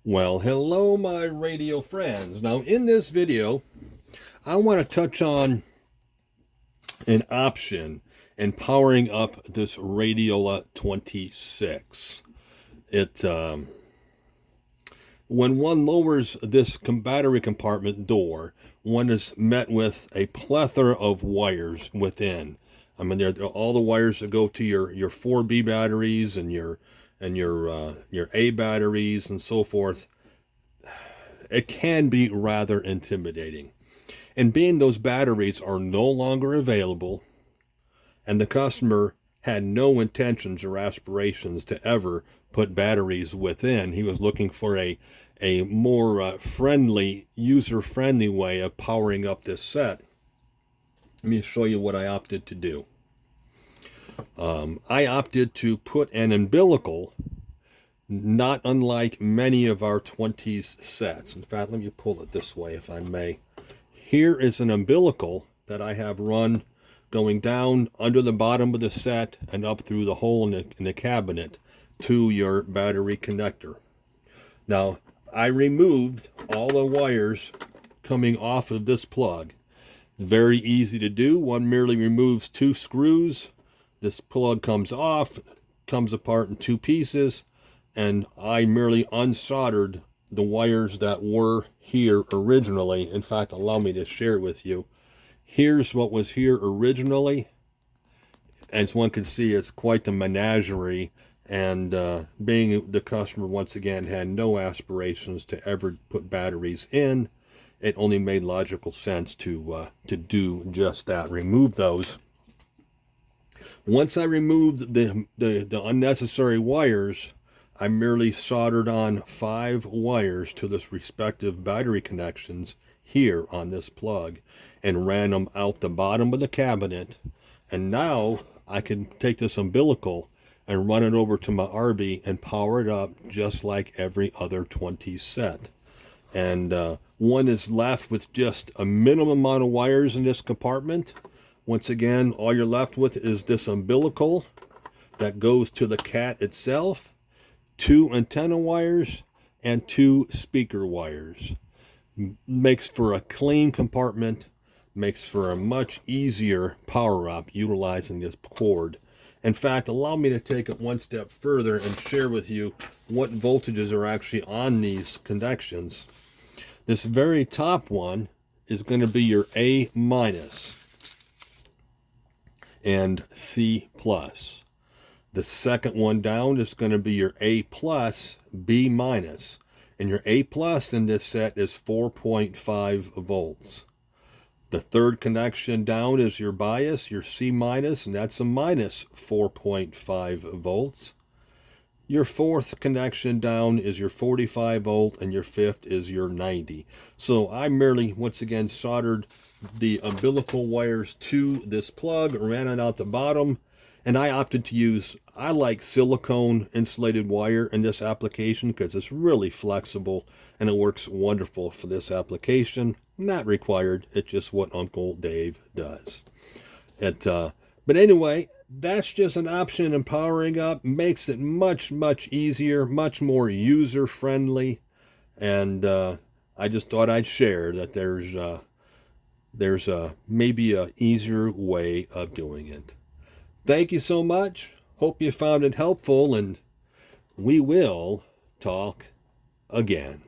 Well, hello, my radio friends. Now, in this video, I want to touch on an option in powering up this Radiola 26. It When one lowers this battery compartment door, one is met with a plethora of wires within. I mean, they're all the wires that go to your 4B batteries and your A batteries and so forth. It can be rather intimidating. And being those batteries are no longer available, and the customer had no intentions or aspirations to ever put batteries within, he was looking for a more friendly, user-friendly way of powering up this set. Let me show you what I opted to do. I opted to put an umbilical, not unlike many of our 20s sets. In fact, let me pull it this way if I may. Here is an umbilical that I have run going down under the bottom of the set and up through the hole in the cabinet to your battery connector. Now, I removed all the wires coming off of this plug. It's very easy to do. One merely removes two screws. This plug comes off, comes apart in two pieces, and I merely unsoldered the wires that were here originally. In fact, allow me to share with you. Here's what was here originally. As one can see, it's quite the menagerie. And being the customer, once again, had no aspirations to ever put batteries in, it only made logical sense to do just that, remove those. Once I removed the unnecessary wires, I merely soldered on 5 wires to the respective battery connections here on this plug and ran them out the bottom of the cabinet. And now I can take this umbilical and run it over to my RB and power it up just like every other 20 set. And one is left with just a minimum amount of wires in this compartment. Once again, all you're left with is this umbilical that goes to the cat itself, 2 antenna wires, and 2 speaker wires. Makes for a clean compartment, makes for a much easier power up utilizing this cord. In fact, allow me to take it one step further and share with you what voltages are actually on these connections. This very top one is going to be your A minus and C plus. The second one down is going to be your A plus, B minus. And your A plus in this set is 4.5 volts. The third connection down is your bias, your C minus, and that's a minus 4.5 volts. Your fourth connection down is your 45 volt, and your fifth is your 90. So I merely, once again, soldered the umbilical wires to this plug, ran it out the bottom, and I opted to use, I like silicone insulated wire in this application because it's really flexible and it works wonderful for this application. Not required, it's just what Uncle Dave does. But anyway, that's just an option in powering up. Makes it much, much easier, much more user-friendly. And I just thought I'd share that there's maybe a easier way of doing it. Thank you so much. Hope you found it helpful, and we will talk again.